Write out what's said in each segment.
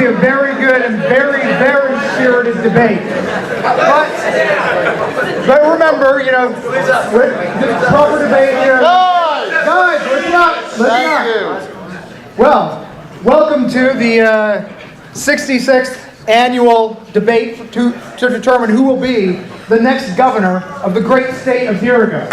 a very good and very, very spirited debate. But remember, you know, proper debate here. Guys, listen up. Well, welcome to the 66th annual debate to determine who will be the next governor of the great state of Dirigo.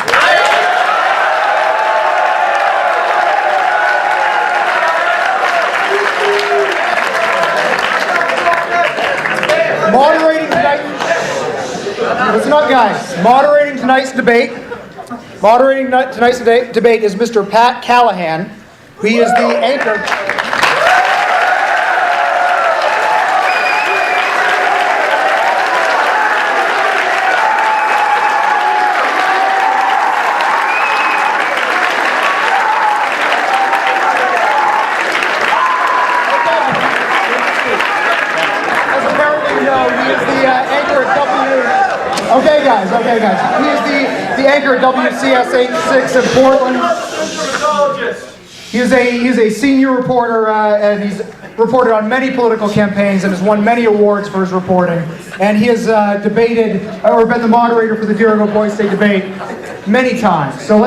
Listen up, guys. Moderating tonight's debate is Mr. Pat Callahan. He is the anchor. As apparently you know, he is the anchor at Okay, guys. He is the anchor at WCS86 in Portland. He is a senior reporter, and he's reported on many political campaigns and has won many awards for his reporting. And he has debated or been the moderator for the Dirigo Boys State debate many times. So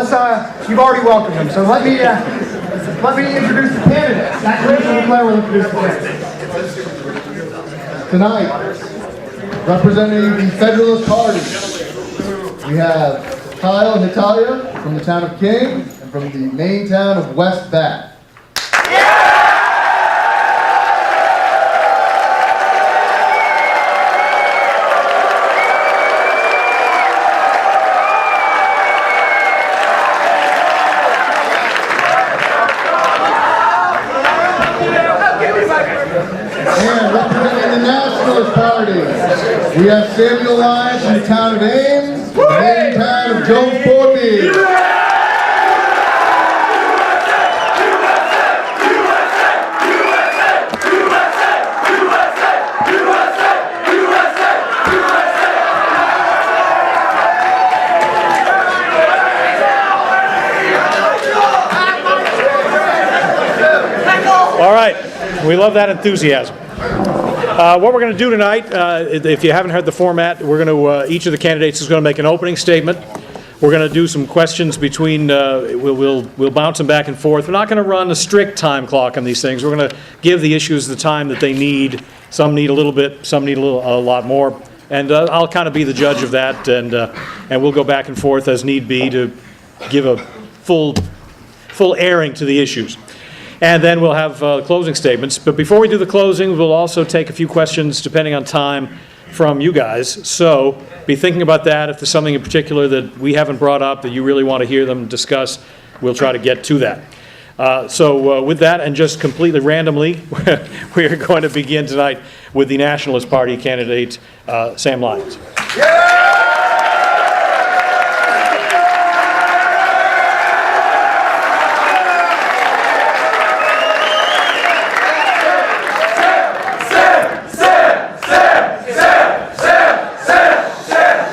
you've already welcomed him. So let me introduce the candidates. That player will introduce the candidates. Tonight, representing the Federalist Party, we have Kyle and Natalia from the town of King and from the main town of West Bath. And representing the Nationalist Party, we have Samuel Lyons from the town of Ames, the main town of Jones Forby. All right, we love that enthusiasm. What we're going to do tonight, if you haven't heard the format, we're going to each of the candidates is going to make an opening statement. We're going to do some questions between. We'll bounce them back and forth. We're not going to run a strict time clock on these things. We're going to give the issues the time that they need. Some need a little bit. Some need a lot more. And I'll kind of be the judge of that. And we'll go back and forth as need be to give a full airing to the issues. And then we'll have closing statements. But before we do the closing, we'll also take a few questions, depending on time, from you guys. So be thinking about that. If there's something in particular that we haven't brought up that you really want to hear them discuss, we'll try to get to that. So with that, and just completely randomly, we are going to begin tonight with the Nationalist Party candidate, Sam Lyons.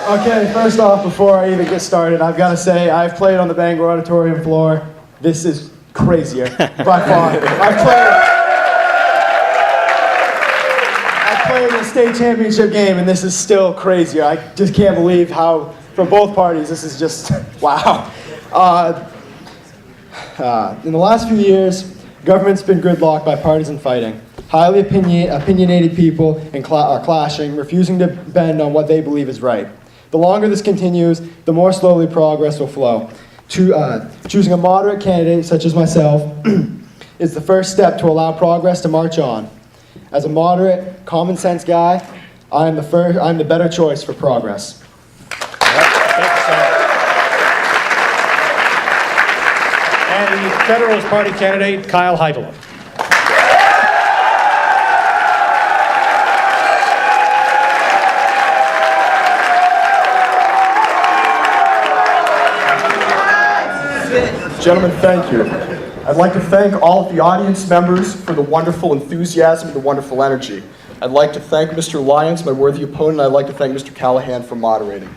Okay, first off, before I even get started, I've got to say I've played on the Bangor Auditorium floor. This is crazier, by far. I've played in a state championship game, and this is still crazier. I just can't believe how, from both parties, this is just, wow. In the last few years, government's been gridlocked by partisan fighting. Highly opinionated people are clashing, refusing to bend on what they believe is right. The longer this continues, the more slowly progress will flow. Choosing a moderate candidate, such as myself, is the first step to allow progress to march on. As a moderate, common sense guy, I'm the better choice for progress. And the Federalist Party candidate, Kyle Heidel. Gentlemen, thank you. I'd like to thank all of the audience members for the wonderful enthusiasm and the wonderful energy. I'd like to thank Mr. Lyons, my worthy opponent, and I'd like to thank Mr. Callahan for moderating.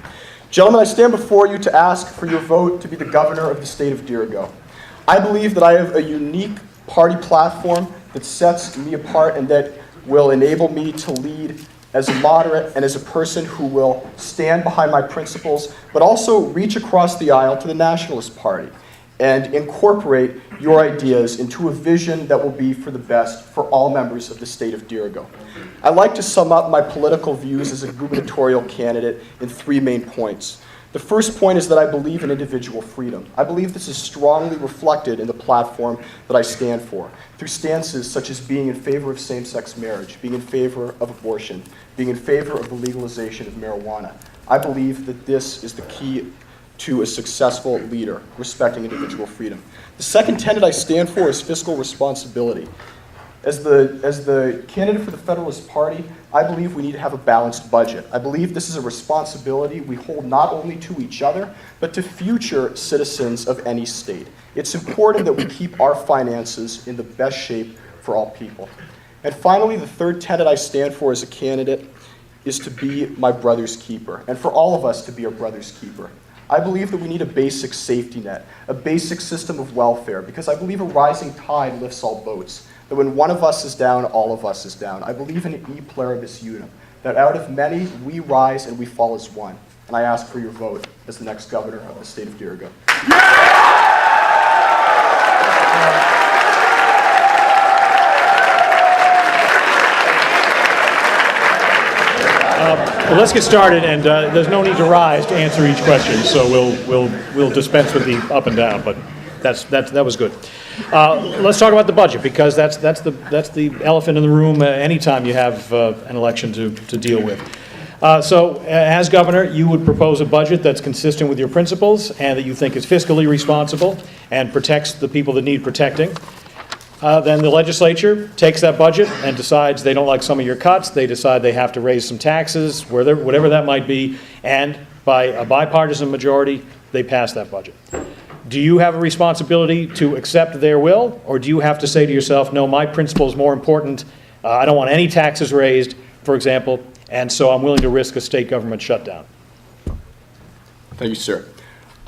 Gentlemen, I stand before you to ask for your vote to be the governor of the state of Dirigo. I believe that I have a unique party platform that sets me apart and that will enable me to lead as a moderate and as a person who will stand behind my principles, but also reach across the aisle to the Nationalist Party and incorporate your ideas into a vision that will be for the best for all members of the state of Dirigo. I like to sum up my political views as a gubernatorial candidate in 3 main points. The first point is that I believe in individual freedom. I believe this is strongly reflected in the platform that I stand for, through stances such as being in favor of same-sex marriage, being in favor of abortion, being in favor of the legalization of marijuana. I believe that this is the key to a successful leader, respecting individual freedom. The second tenet I stand for is fiscal responsibility. As the candidate for the Federalist Party, I believe we need to have a balanced budget. I believe this is a responsibility we hold not only to each other, but to future citizens of any state. It's important that we keep our finances in the best shape for all people. And finally, the third tenet I stand for as a candidate is to be my brother's keeper, and for all of us to be our brother's keeper. I believe that we need a basic safety net, a basic system of welfare, because I believe a rising tide lifts all boats. That when one of us is down, all of us is down. I believe in e pluribus unum, that out of many, we rise and we fall as one. And I ask for your vote as the next governor of the state of Dirigo. Well, let's get started, and there's no need to rise to answer each question, so we'll dispense with the up and down, but that was good. Let's talk about the budget, because that's the elephant in the room anytime you have an election to deal with. So, as governor, you would propose a budget that's consistent with your principles and that you think is fiscally responsible and protects the people that need protecting. Then the legislature takes that budget and decides they don't like some of your cuts. They decide they have to raise some taxes, whatever that might be, and by a bipartisan majority, they pass that budget. Do you have a responsibility to accept their will, or do you have to say to yourself, no, my principle is more important, I don't want any taxes raised, for example, and so I'm willing to risk a state government shutdown? Thank you, sir.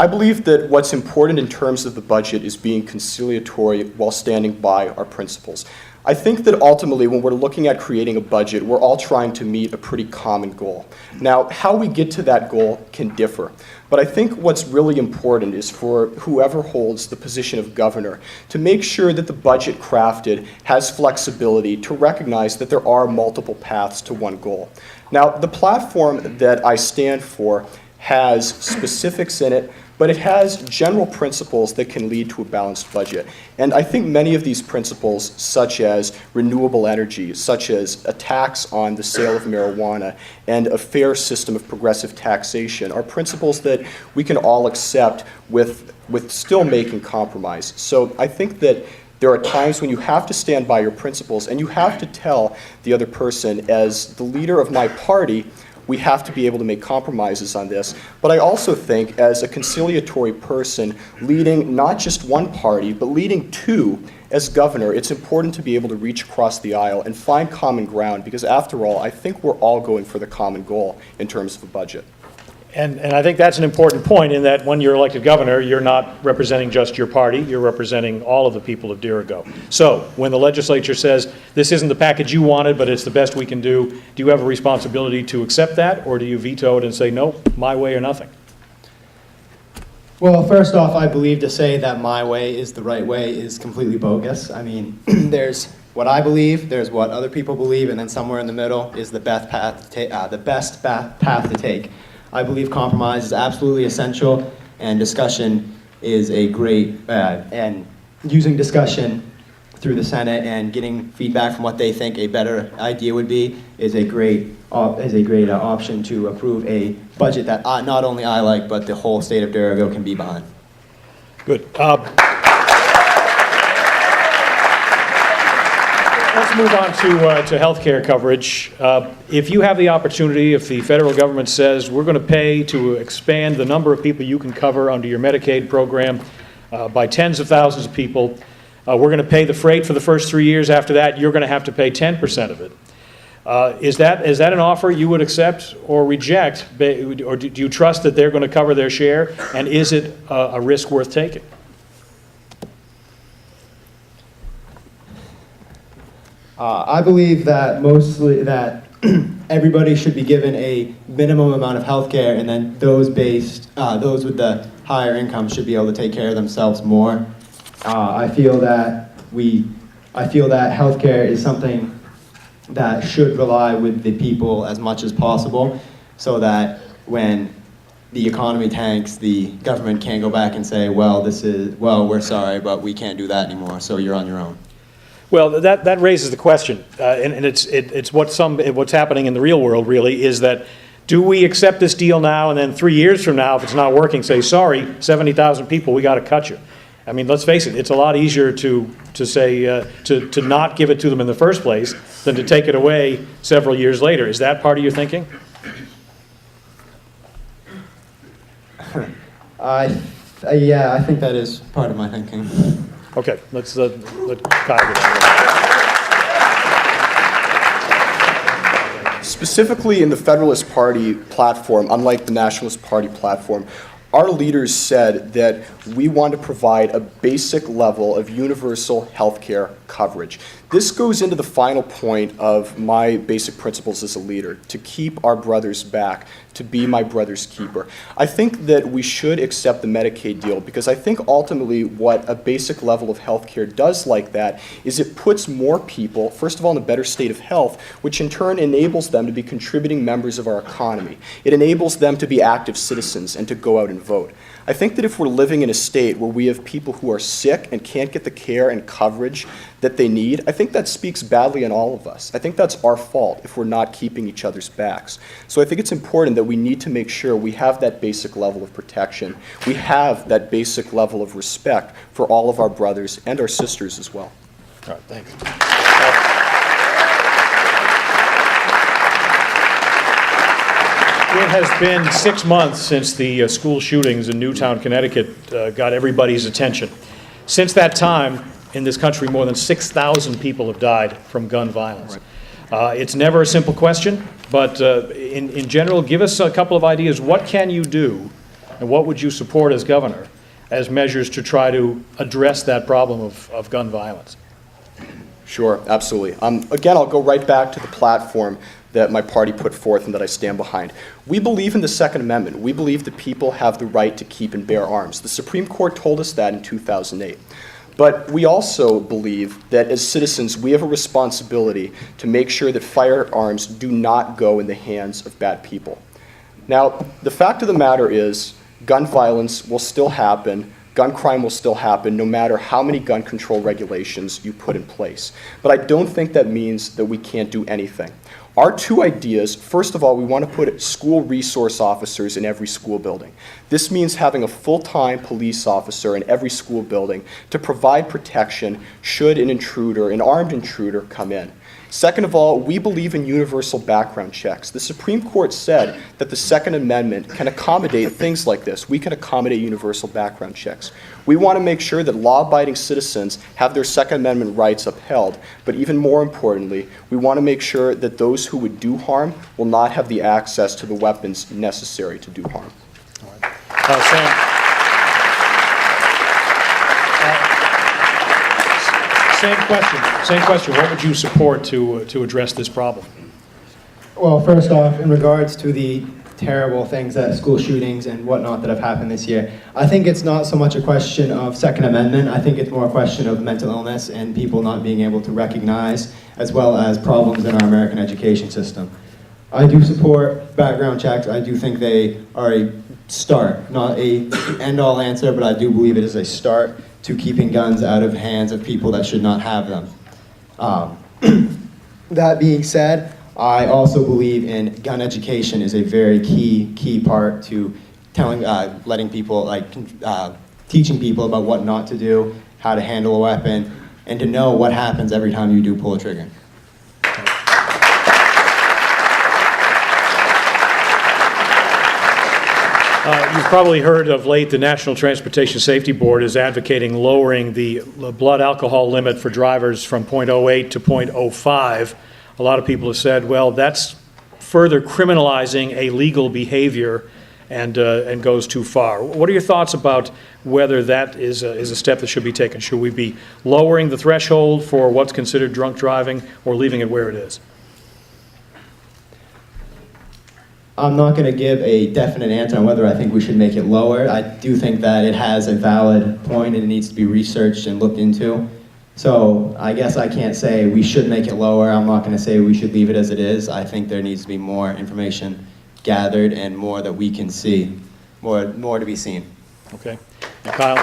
I believe that what's important in terms of the budget is being conciliatory while standing by our principles. I think that ultimately when we're looking at creating a budget, we're all trying to meet a pretty common goal. Now, how we get to that goal can differ, but I think what's really important is for whoever holds the position of governor to make sure that the budget crafted has flexibility to recognize that there are multiple paths to one goal. Now, the platform that I stand for has specifics in it, but it has general principles that can lead to a balanced budget. And I think many of these principles, such as renewable energy, such as a tax on the sale of marijuana, and a fair system of progressive taxation, are principles that we can all accept with still making compromise. So I think that there are times when you have to stand by your principles, and you have to tell the other person, as the leader of my party, we have to be able to make compromises on this. But I also think, as a conciliatory person leading not just one party, but leading two as governor, it's important to be able to reach across the aisle and find common ground, because after all, I think we're all going for the common goal in terms of a budget. And I think that's an important point, in that when you're elected governor, you're not representing just your party, you're representing all of the people of Dirigo. So when the legislature says, this isn't the package you wanted, but it's the best we can do you have a responsibility to accept that, or do you veto it and say, no, my way or nothing? Well, first off, I believe to say that my way is the right way is completely bogus. I mean, there's what I believe, there's what other people believe, and then somewhere in the middle is the best path to take. I believe compromise is absolutely essential, and discussion is a great, and using discussion through the Senate and getting feedback from what they think a better idea would be is a great option to approve a budget that not only I like, but the whole state of Dirigo can be behind. Good. Let's move on to health care coverage. If you have the opportunity, if the federal government says we're going to pay to expand the number of people you can cover under your Medicaid program by tens of thousands of people, we're going to pay the freight for the first 3 years. After that, you're going to have to pay 10% of it. Is that an offer you would accept or reject, or do you trust that they're going to cover their share, and is it a risk worth taking? I believe that mostly that everybody should be given a minimum amount of health care, and then those with the higher income should be able to take care of themselves more. I feel that healthcare is something that should rely with the people as much as possible, so that when the economy tanks, the government can't go back and say, well, we're sorry, but we can't do that anymore, so you're on your own. Well, that raises the question, and it's what's happening in the real world, really, is that do we accept this deal now, and then 3 years from now, if it's not working, say, sorry, 70,000 people, we got to cut you. I mean, let's face it, it's a lot easier to say, to not give it to them in the first place than to take it away several years later. Is that part of your thinking? Yeah, I think that is part of my thinking. Okay, let Kyle get on. Specifically in the Federalist Party platform, unlike the Nationalist Party platform, our leaders said that we want to provide a basic level of universal health care coverage. This goes into the final point of my basic principles as a leader, to keep our brothers back, to be my brother's keeper. I think that we should accept the Medicaid deal, because I think ultimately what a basic level of health care does like that is it puts more people, first of all, in a better state of health, which in turn enables them to be contributing members of our economy. It enables them to be active citizens and to go out and vote. I think that if we're living in a state where we have people who are sick and can't get the care and coverage that they need, I think that speaks badly on all of us. I think that's our fault if we're not keeping each other's backs. So I think it's important that we need to make sure we have that basic level of protection. We have that basic level of respect for all of our brothers and our sisters as well. All right, thanks. It has been 6 months since the school shootings in Newtown, Connecticut got everybody's attention. Since that time, in this country, more than 6,000 people have died from gun violence. It's never a simple question, but in general, give us a couple of ideas. What can you do, and what would you support as governor as measures to try to address that problem of gun violence? Sure, absolutely. Again, I'll go right back to the platform that my party put forth and that I stand behind. We believe in the Second Amendment. We believe that people have the right to keep and bear arms. The Supreme Court told us that in 2008. But we also believe that as citizens, we have a responsibility to make sure that firearms do not go in the hands of bad people. Now, the fact of the matter is, gun violence will still happen. Gun crime will still happen no matter how many gun control regulations you put in place. But I don't think that means that we can't do anything. Our two ideas, first of all, we want to put school resource officers in every school building. This means having a full-time police officer in every school building to provide protection should an intruder, an armed intruder, come in. Second of all, we believe in universal background checks. The Supreme Court said that the Second Amendment can accommodate things like this. We can accommodate universal background checks. We want to make sure that law-abiding citizens have their Second Amendment rights upheld, but even more importantly, we want to make sure that those who would do harm will not have the access to the weapons necessary to do harm. All right. Sam. Same question. What would you support to address this problem? Well, first off, in regards to the terrible things that school shootings and whatnot that have happened this year, I think it's not so much a question of Second Amendment. I think it's more a question of mental illness and people not being able to recognize, as well as problems in our American education system. I do support background checks. I do think they are a start, not a end-all answer, but I do believe it is a start to keeping guns out of hands of people that should not have them. That being said, I also believe in gun education is a very key part to letting people, teaching people about what not to do, how to handle a weapon, and to know what happens every time you do pull a trigger. You've probably heard of late the National Transportation Safety Board is advocating lowering the blood alcohol limit for drivers from 0.08 to 0.05. A lot of people have said, well, that's further criminalizing a legal behavior, and goes too far. What are your thoughts about whether that is a step that should be taken? Should we be lowering the threshold for what's considered drunk driving or leaving it where it is? I'm not going to give a definite answer on whether I think we should make it lower. I do think that it has a valid point and it needs to be researched and looked into. So I guess I can't say we should make it lower. I'm not going to say we should leave it as it is. I think there needs to be more information gathered and more that we can see, more to be seen. Okay. And Kyle?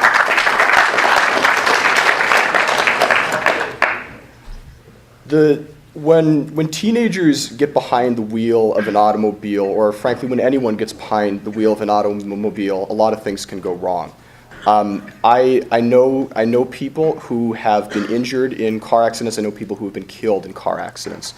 When teenagers get behind the wheel of an automobile, or frankly, when anyone gets behind the wheel of an automobile, a lot of things can go wrong. I know people who have been injured in car accidents. I know people who have been killed in car accidents.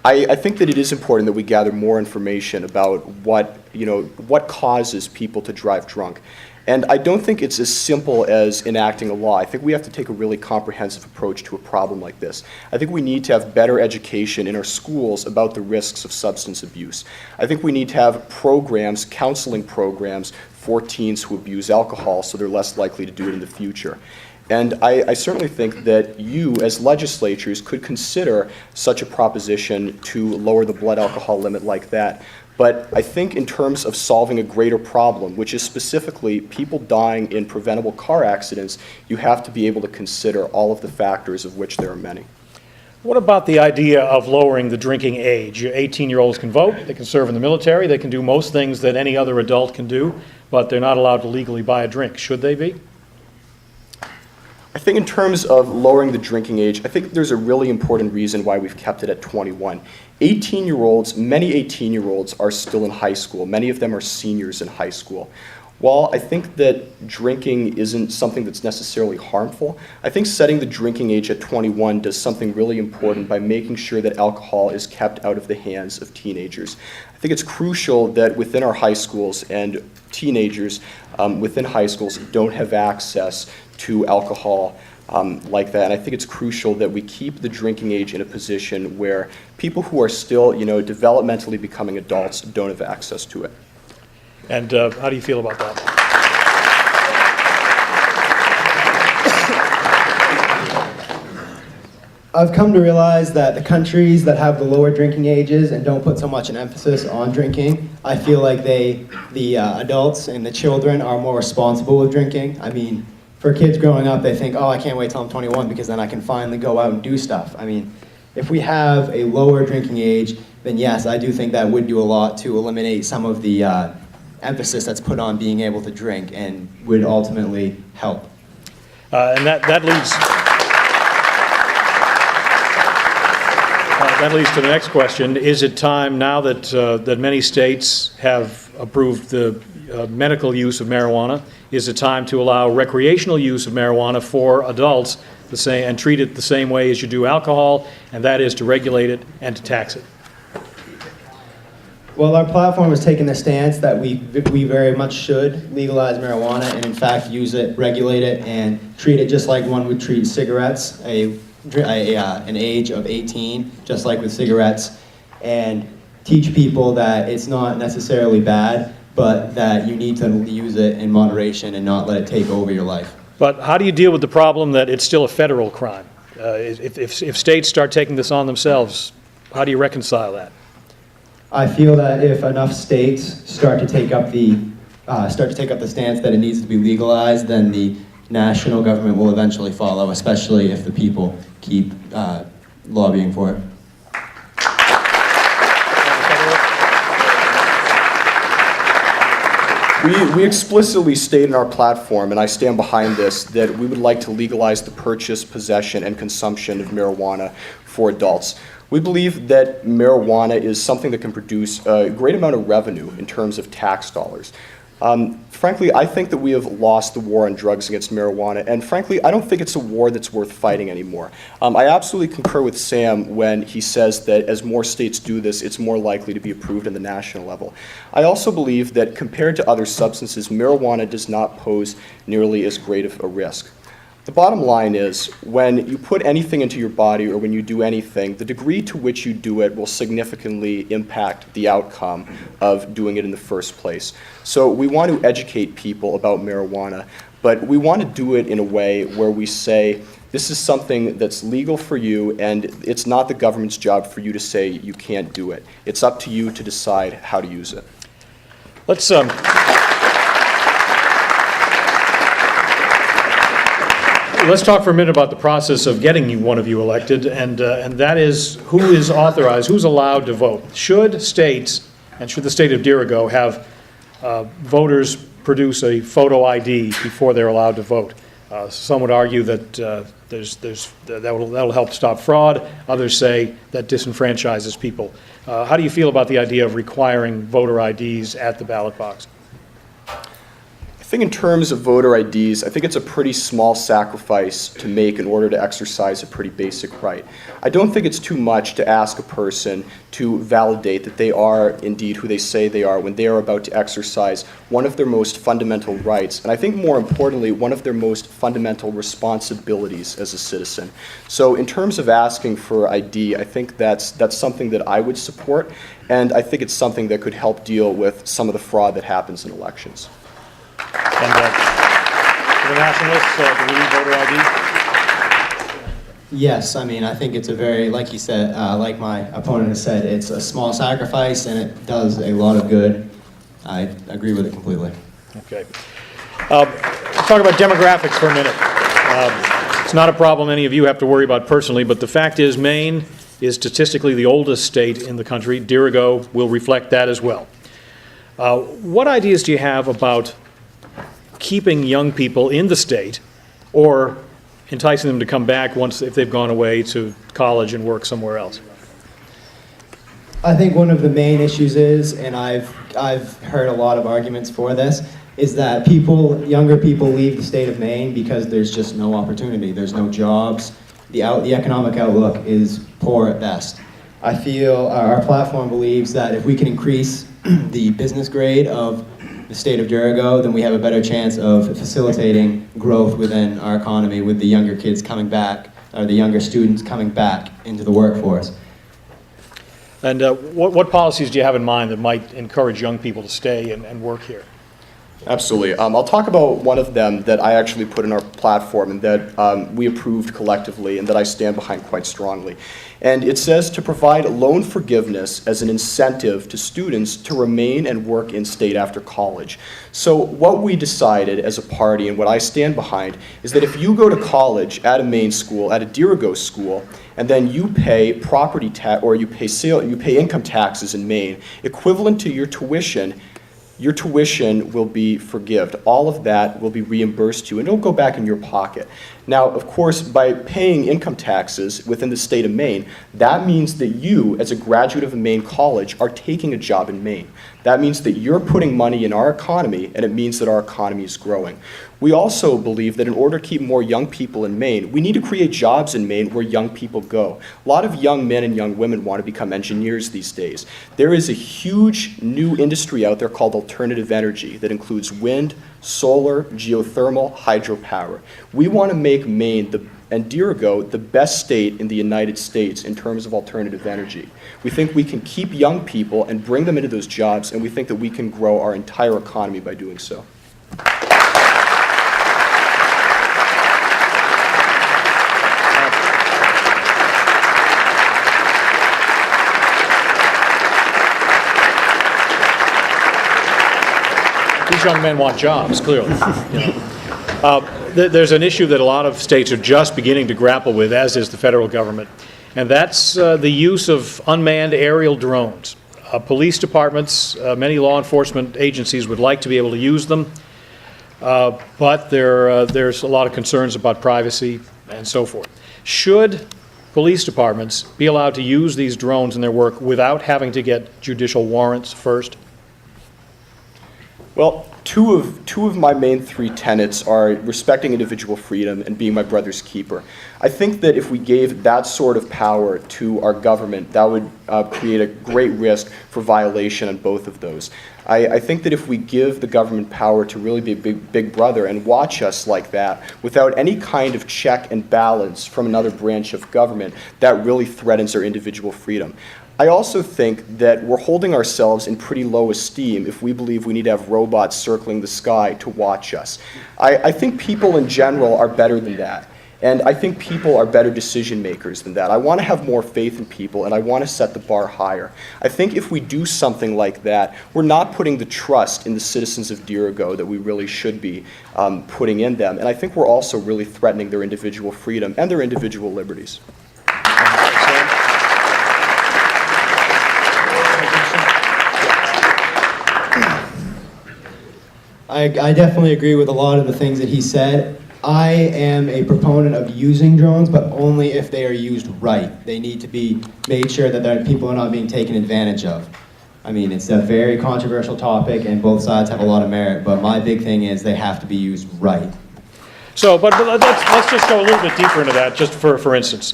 I think that it is important that we gather more information about what causes people to drive drunk. And I don't think it's as simple as enacting a law. I think we have to take a really comprehensive approach to a problem like this. I think we need to have better education in our schools about the risks of substance abuse. I think we need to have programs, counseling programs for teens who abuse alcohol so they're less likely to do it in the future. And I certainly think that you, as legislatures, could consider such a proposition to lower the blood alcohol limit like that. But I think in terms of solving a greater problem, which is specifically people dying in preventable car accidents, you have to be able to consider all of the factors, of which there are many. What about the idea of lowering the drinking age? 18-year-olds can vote, they can serve in the military, they can do most things that any other adult can do, but they're not allowed to legally buy a drink. Should they be? I think in terms of lowering the drinking age, I think there's a really important reason why we've kept it at 21. 18-year-olds, many 18-year-olds are still in high school. Many of them are seniors in high school. While I think that drinking isn't something that's necessarily harmful, I think setting the drinking age at 21 does something really important by making sure that alcohol is kept out of the hands of teenagers. I think it's crucial that within our high schools and teenagers within high schools don't have access to alcohol like that. And I think it's crucial that we keep the drinking age in a position where people who are still, developmentally becoming adults don't have access to it. And how do you feel about that? I've come to realize that the countries that have the lower drinking ages and don't put so much an emphasis on drinking, I feel like the adults and the children are more responsible with drinking. I mean, for kids growing up, they think, oh, I can't wait till I'm 21 because then I can finally go out and do stuff. I mean, if we have a lower drinking age, then yes, I do think that would do a lot to eliminate some of the emphasis that's put on being able to drink and would ultimately help. And that leads to the next question. Is it time now that many states have approved the medical use of marijuana, is it time to allow recreational use of marijuana for adults and treat it the same way as you do alcohol, and that is to regulate it and to tax it? Well, our platform has taken the stance that we very much should legalize marijuana and in fact use it, regulate it, and treat it just like one would treat cigarettes, an age of 18, just like with cigarettes, and teach people that it's not necessarily bad, but that you need to use it in moderation and not let it take over your life. But how do you deal with the problem that it's still a federal crime? If states start taking this on themselves, how do you reconcile that? I feel that if enough states start to take up the stance that it needs to be legalized, then the national government will eventually follow, especially if the people keep lobbying for it. We explicitly state in our platform, and I stand behind this, that we would like to legalize the purchase, possession, and consumption of marijuana for adults. We believe that marijuana is something that can produce a great amount of revenue in terms of tax dollars. Frankly, I think that we have lost the war on drugs against marijuana, and frankly, I don't think it's a war that's worth fighting anymore. I absolutely concur with Sam when he says that as more states do this, it's more likely to be approved at the national level. I also believe that compared to other substances, marijuana does not pose nearly as great of a risk. The bottom line is, when you put anything into your body or when you do anything, the degree to which you do it will significantly impact the outcome of doing it in the first place. So we want to educate people about marijuana, but we want to do it in a way where we say, this is something that's legal for you, and it's not the government's job for you to say you can't do it. It's up to you to decide how to use it. Let's talk for a minute about the process of getting one of you elected, and that is who is authorized, who's allowed to vote. Should states, and should the state of Dirigo have voters produce a photo ID before they're allowed to vote? Some would argue that that'll help stop fraud. Others say that disenfranchises people. How do you feel about the idea of requiring voter IDs at the ballot box? I think in terms of voter IDs, I think it's a pretty small sacrifice to make in order to exercise a pretty basic right. I don't think it's too much to ask a person to validate that they are indeed who they say they are when they are about to exercise one of their most fundamental rights, and I think more importantly, one of their most fundamental responsibilities as a citizen. So in terms of asking for ID, I think that's something that I would support, and I think it's something that could help deal with some of the fraud that happens in elections. And for the nationalists, do we need voter ID? Yes, I mean, I think it's a very, like you said, like my opponent has said, it's a small sacrifice and it does a lot of good. I agree with it completely. Okay. Let's talk about demographics for a minute. It's not a problem any of you have to worry about personally, but the fact is Maine is statistically the oldest state in the country. Dirigo will reflect that as well. What ideas do you have about keeping young people in the state or enticing them to come back if they've gone away to college and work somewhere else? I think one of the main issues is, and I've heard a lot of arguments for this, is that younger people leave the state of Maine because there's just no opportunity. There's no jobs. The economic outlook is poor at best. I feel our platform believes that if we can increase the business grade of the state of Dirigo, then we have a better chance of facilitating growth within our economy with the younger kids coming back, or the younger students coming back into the workforce. And what policies do you have in mind that might encourage young people to stay and work here? Absolutely. I'll talk about one of them that I actually put in our platform and that we approved collectively and that I stand behind quite strongly. And it says to provide loan forgiveness as an incentive to students to remain and work in state after college. So what we decided as a party and what I stand behind is that if you go to college at a Maine school, at a Dirigo school, and then you pay property tax or you pay income taxes in Maine equivalent to your tuition will be forgiven. All of that will be reimbursed to you, and it'll go back in your pocket. Now, of course, by paying income taxes within the state of Maine, that means that you, as a graduate of a Maine college, are taking a job in Maine. That means that you're putting money in our economy, and it means that our economy is growing. We also believe that in order to keep more young people in Maine, we need to create jobs in Maine where young people go. A lot of young men and young women want to become engineers these days. There is a huge new industry out there called alternative energy that includes wind, solar, geothermal, hydropower. We want to make Maine and Dirigo the best state in the United States in terms of alternative energy. We think we can keep young people and bring them into those jobs, and we think that we can grow our entire economy by doing so. These young men want jobs, clearly. There's an issue that a lot of states are just beginning to grapple with, as is the federal government, and that's the use of unmanned aerial drones. Police departments, many law enforcement agencies would like to be able to use them, but there's a lot of concerns about privacy and so forth. Should police departments be allowed to use these drones in their work without having to get judicial warrants first? Well, two of my main three tenets are respecting individual freedom and being my brother's keeper. I think that if we gave that sort of power to our government, that would create a great risk for violation on both of those. I think that if we give the government power to really be a big brother and watch us like that, without any kind of check and balance from another branch of government, that really threatens our individual freedom. I also think that we're holding ourselves in pretty low esteem if we believe we need to have robots circling the sky to watch us. I think people in general are better than that. And I think people are better decision makers than that. I want to have more faith in people, and I want to set the bar higher. I think if we do something like that, we're not putting the trust in the citizens of Dirigo that we really should be putting in them. And I think we're also really threatening their individual freedom and their individual liberties. I definitely agree with a lot of the things that he said. I am a proponent of using drones, but only if they are used right. They need to be made sure that people are not being taken advantage of. I mean, it's a very controversial topic, and both sides have a lot of merit, but my big thing is they have to be used right. So, but let's just go a little bit deeper into that, just for instance.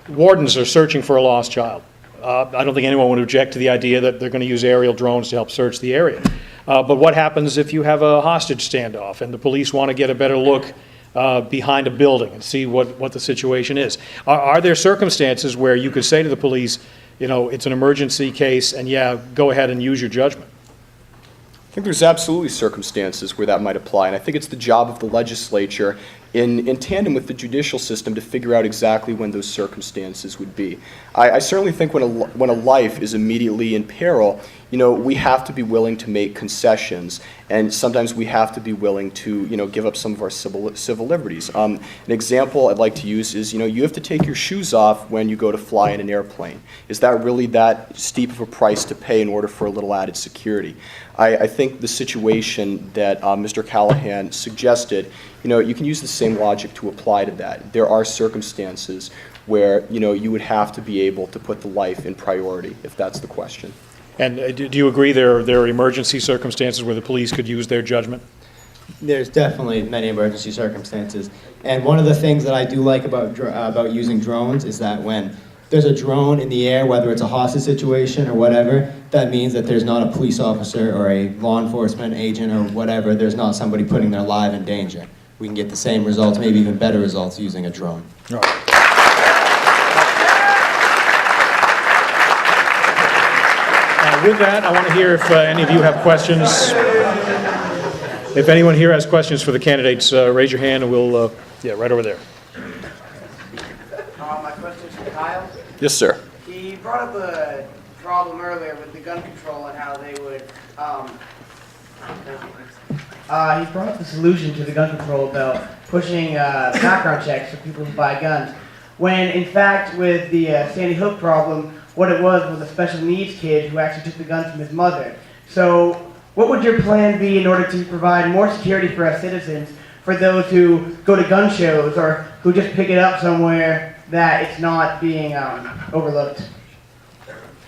Wardens are searching for a lost child. I don't think anyone would object to the idea that they're going to use aerial drones to help search the area. But what happens if you have a hostage standoff and the police want to get a better look behind a building and see what the situation is? Are there circumstances where you could say to the police, you know, it's an emergency case and yeah, go ahead and use your judgment? I think there's absolutely circumstances where that might apply, and I think it's the job of the legislature in tandem with the judicial system to figure out exactly when those circumstances would be. I certainly think when a life is immediately in peril, you know, we have to be willing to make concessions, and sometimes we have to be willing to, you know, give up some of our civil liberties. An example I'd like to use is, you know, you have to take your shoes off when you go to fly in an airplane. Is that really that steep of a price to pay in order for a little added security? I think the situation that Mr. Callahan suggested, you know, you can use the same logic to apply to that. There are circumstances where, you know, you would have to be able to put the life in priority, if that's the question. And do you agree there are emergency circumstances where the police could use their judgment? There's definitely many emergency circumstances. And one of the things that I do like about using drones is that when there's a drone in the air, whether it's a hostage situation or whatever, that means that there's not a police officer or a law enforcement agent or whatever, there's not somebody putting their life in danger. We can get the same results, maybe even better results using a drone. All right. With that, I want to hear if any of you have questions. If anyone here has questions for the candidates, raise your hand and we'll, yeah, right over there. My question's for Kyle. Yes, sir. He brought up a problem earlier with the gun control and how they would, he brought up the solution to the gun control about pushing background checks for people who buy guns. When, in fact, with the Sandy Hook problem, what it was a special needs kid who actually took the gun from his mother. So what would your plan be in order to provide more security for us citizens, for those who go to gun shows or who just pick it up somewhere that it's not being overlooked?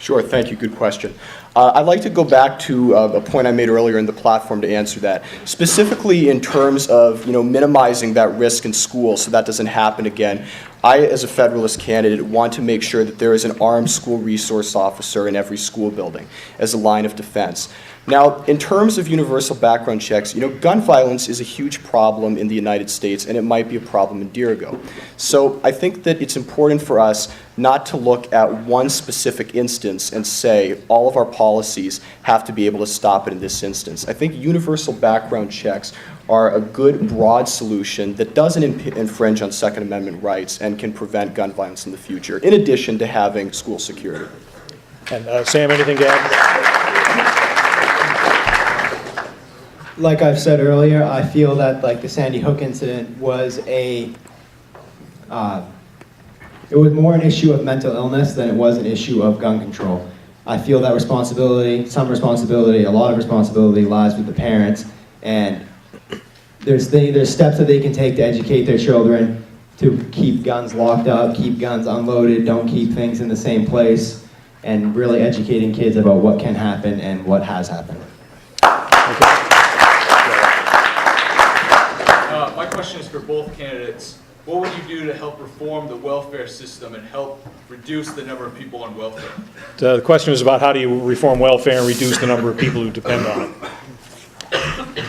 Sure, thank you, good question. I'd like to go back to a point I made earlier in the platform to answer that, specifically in terms of, you know, minimizing that risk in school so that doesn't happen again. I, as a Federalist candidate, want to make sure that there is an armed school resource officer in every school building as a line of defense. Now, in terms of universal background checks, you know, gun violence is a huge problem in the United States, and it might be a problem in Dirigo. So I think that it's important for us not to look at one specific instance and say all of our policies have to be able to stop it in this instance. I think universal background checks are a good broad solution that doesn't infringe on Second Amendment rights and can prevent gun violence in the future, in addition to having school security. And Sam, anything to add? Like I've said earlier, I feel that like the Sandy Hook incident was it was more an issue of mental illness than it was an issue of gun control. I feel that responsibility, a lot of responsibility lies with the parents, and there's steps that they can take to educate their children to keep guns locked up, keep guns unloaded, don't keep things in the same place, and really educating kids about what can happen and what has happened. Okay. My question is for both candidates. What would you do to help reform the welfare system and help reduce the number of people on welfare? The question is about how do you reform welfare and reduce the number of people who depend on it.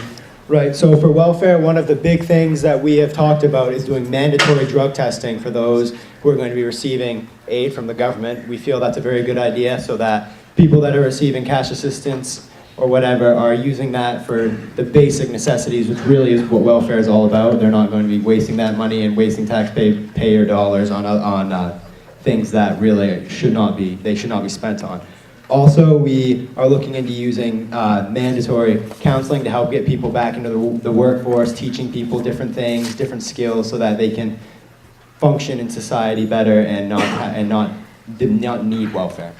Right, so for welfare, one of the big things that we have talked about is doing mandatory drug testing for those who are going to be receiving aid from the government. We feel that's a very good idea so that people that are receiving cash assistance or whatever are using that for the basic necessities, which really is what welfare is all about. They're not going to be wasting that money and wasting taxpayer dollars on things that really should not be spent on. Also, we are looking into using mandatory counseling to help get people back into the workforce, teaching people different things, different skills, so that they can function in society better and not need welfare.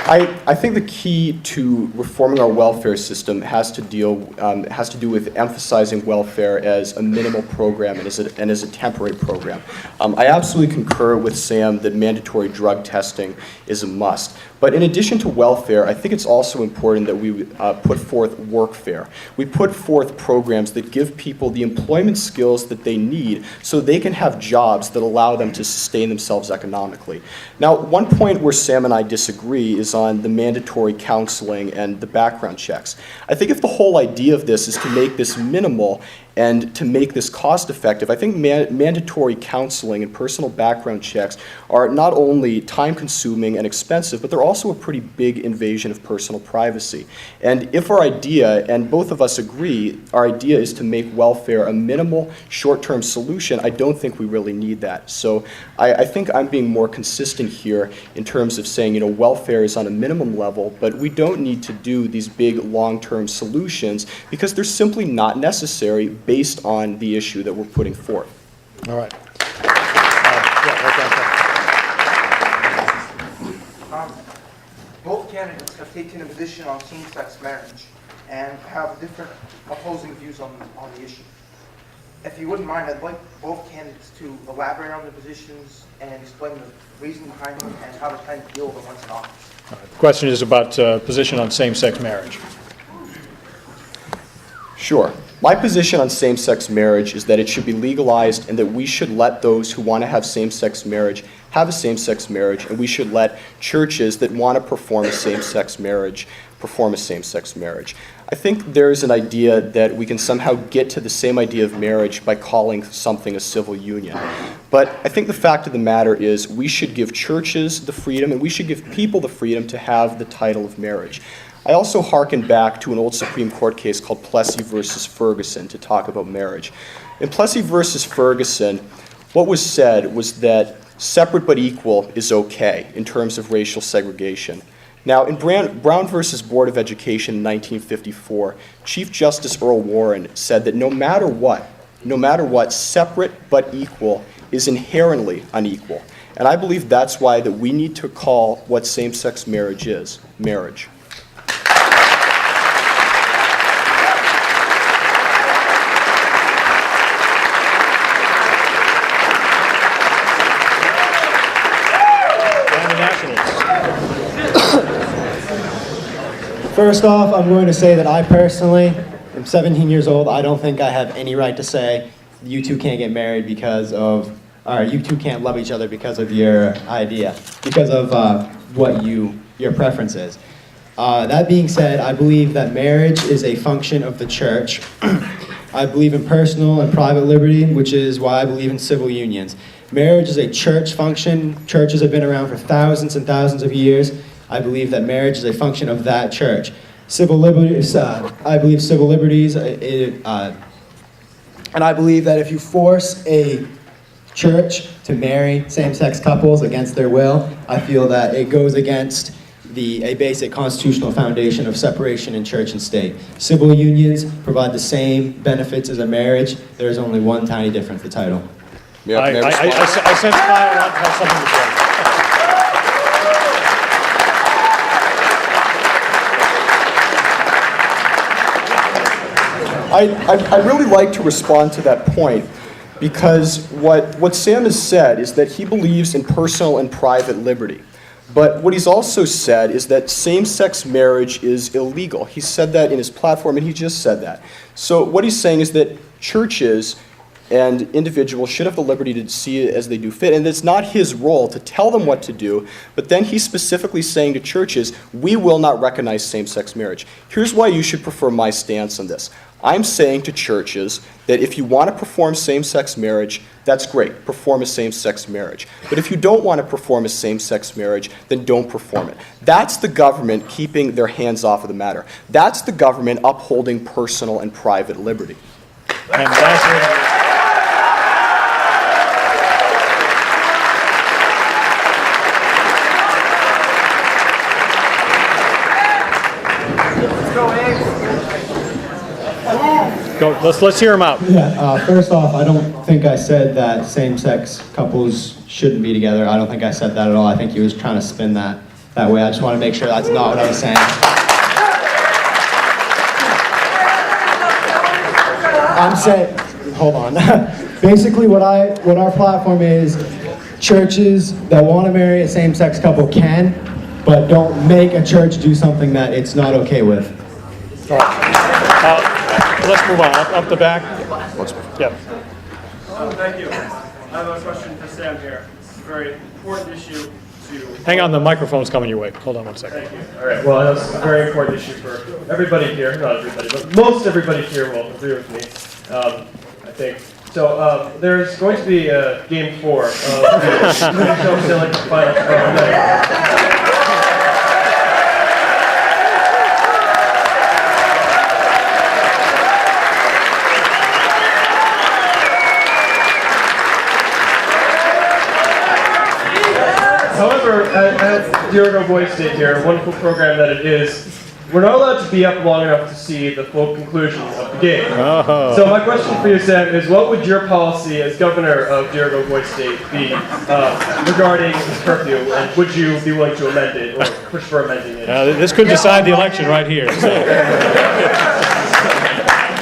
I think the key to reforming our welfare system has to do with emphasizing welfare as a minimal program and as a temporary program. I absolutely concur with Sam that mandatory drug testing is a must. But in addition to welfare, I think it's also important that we put forth workfare. We put forth programs that give people the employment skills that they need so they can have jobs that allow them to sustain themselves economically. Now, one point where Sam and I disagree is on the mandatory counseling and the background checks. I think if the whole idea of this is to make this minimal and to make this cost effective, I think mandatory counseling and personal background checks are not only time consuming and expensive, but they're also a pretty big invasion of personal privacy. And if our idea, and both of us agree, our idea is to make welfare a minimal short-term solution, I don't think we really need that. So I think I'm being more consistent here in terms of saying, welfare is on a minimum level, but we don't need to do these big long-term solutions because they're simply not necessary based on the issue that we're putting forth. All right. Both candidates have taken a position on same-sex marriage and have different opposing views on the issue. If you wouldn't mind, I'd like both candidates to elaborate on their positions and explain the reason behind them and how to kind of deal with them once in office. The question is about position on same-sex marriage. Sure. My position on same-sex marriage is that it should be legalized and that we should let those who want to have same-sex marriage have a same-sex marriage, and we should let churches that want to perform a same-sex marriage perform a same-sex marriage. I think there is an idea that we can somehow get to the same idea of marriage by calling something a civil union. But I think the fact of the matter is we should give churches the freedom and we should give people the freedom to have the title of marriage. I also hearken back to an old Supreme Court case called Plessy versus Ferguson to talk about marriage. In Plessy versus Ferguson, what was said was that separate but equal is okay in terms of racial segregation. Now, in Brown versus Board of Education in 1954, Chief Justice Earl Warren said that no matter what, separate but equal is inherently unequal. And I believe that's why that we need to call what same-sex marriage is, marriage. First off, I'm going to say that I personally am 17 years old. I don't think I have any right to say you two can't get married or you two can't love each other because of your idea, because of what your preference is. That being said, I believe that marriage is a function of the church. I believe in personal and private liberty, which is why I believe in civil unions. Marriage is a church function. Churches have been around for thousands and thousands of years. I believe that marriage is a function of that church. Civil liberties, I believe civil liberties, and I believe that if you force a church to marry same-sex couples against their will, I feel that it goes against a basic constitutional foundation of separation in church and state. Civil unions provide the same benefits as a marriage. There is only one tiny difference, the title. I sense Kyle has something to say. I'd really like to respond to that point because what Sam has said is that he believes in personal and private liberty. But what he's also said is that same-sex marriage is illegal. He said that in his platform, and he just said that. So what he's saying is that churches and individuals should have the liberty to see it as they do fit, and it's not his role to tell them what to do, but then he's specifically saying to churches, we will not recognize same-sex marriage. Here's why you should prefer my stance on this. I'm saying to churches that if you want to perform same-sex marriage, that's great. Perform a same-sex marriage. But if you don't want to perform a same-sex marriage, then don't perform it. That's the government keeping their hands off of the matter. That's the government upholding personal and private liberty. Go, let's hear him out. Yeah, first off, I don't think I said that same-sex couples shouldn't be together. I don't think I said that at all. I think he was trying to spin that way. I just want to make sure that's not what I was saying. I'm saying, hold on. Basically, what our platform is, churches that want to marry a same-sex couple can, but don't make a church do something that it's not okay with. All right. Let's move on. Up the back. Yeah. Thank you. I have a question for Sam here. It's a very important issue to... Hang on, the microphone's coming your way. Hold on one second. Thank you. All right, well, that's a very important issue for everybody here. Not everybody, but most everybody here will agree with me, I think. So there's going to be Game 4 of the final. However, at Dirigo Boys State here, a wonderful program that it is, we're not allowed to be up long enough to see the full conclusion of the game. Oh. So my question for you, Sam, is what would your policy as governor of Dirigo Boys State be regarding this curfew, and would you be willing to amend it or push for amending it? This could decide the election right here. So.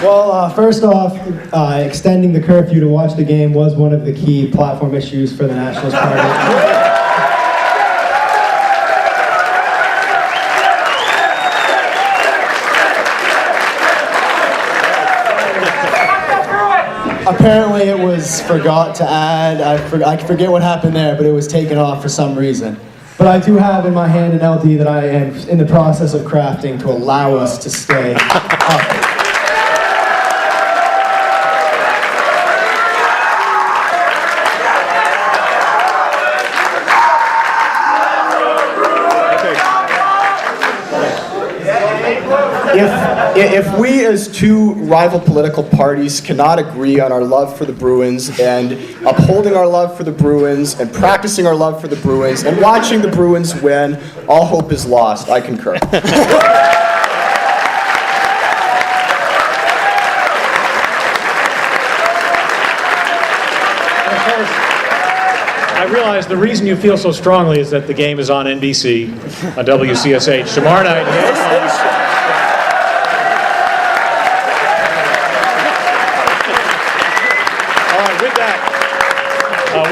Well, first off, extending the curfew to watch the game was one of the key platform issues for the Nationalist Party. Apparently it was forgot to add, I forget what happened there, but it was taken off for some reason. But I do have in my hand an LD that I am in the process of crafting to allow us to stay up. If we as two rival political parties cannot agree on our love for the Bruins and upholding our love for the Bruins and practicing our love for the Bruins and watching the Bruins win, all hope is lost. I concur. I realize the reason you feel so strongly is that the game is on NBC, on WCSH. Tomorrow night.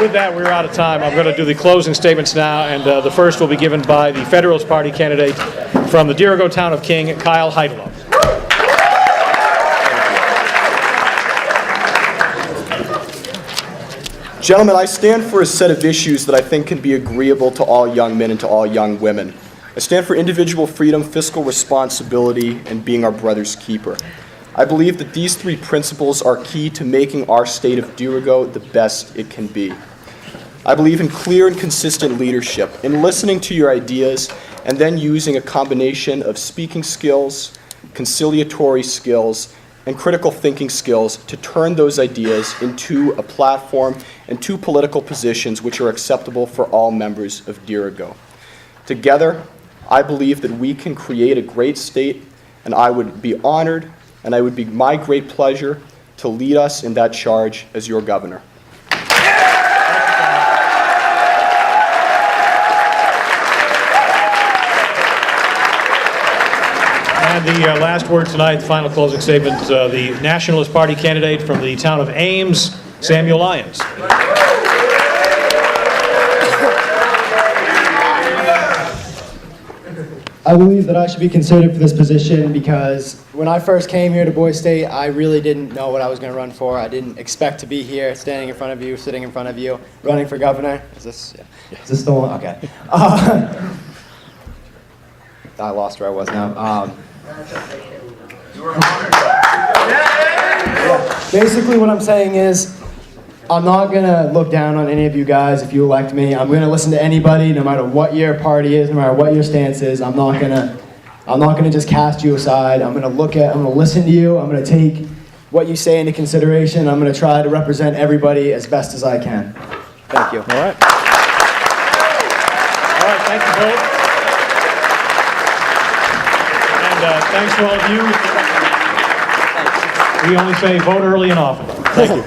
With that, we're out of time. I'm going to do the closing statements now, and the first will be given by the Federalist Party candidate from the Dirigo town of King, Kyle Heidelow. Gentlemen, I stand for a set of issues that I think can be agreeable to all young men and to all young women. I stand for individual freedom, fiscal responsibility, and being our brother's keeper. I believe that these three principles are key to making our state of Dirigo the best it can be. I believe in clear and consistent leadership, in listening to your ideas, and then using a combination of speaking skills, conciliatory skills, and critical thinking skills to turn those ideas into a platform and two political positions which are acceptable for all members of Dirigo. Together, I believe that we can create a great state, and I would be honored, and it would be my great pleasure to lead us in that charge as your governor. And the last word tonight, the final closing statement, the Nationalist Party candidate from the town of Ames, Samuel Lyons. I believe that I should be considered for this position because when I first came here to Boise State, I really didn't know what I was going to run for. I didn't expect to be here, standing in front of you, sitting in front of you, running for governor. Is this the one? Okay. I lost where I was now. Basically, what I'm saying is, I'm not going to look down on any of you guys if you elect me. I'm going to listen to anybody, no matter what your party is, no matter what your stance is. I'm not going to just cast you aside. I'm going to listen to you. I'm going to take what you say into consideration. I'm going to try to represent everybody as best as I can. Thank you. All right. All right, thank you both. And thanks to all of you. We only say vote early and often. Thank you.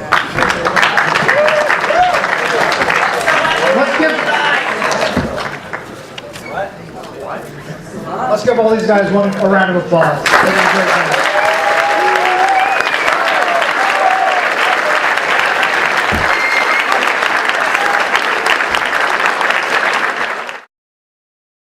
Let's give all these guys a round of applause. They did a great job.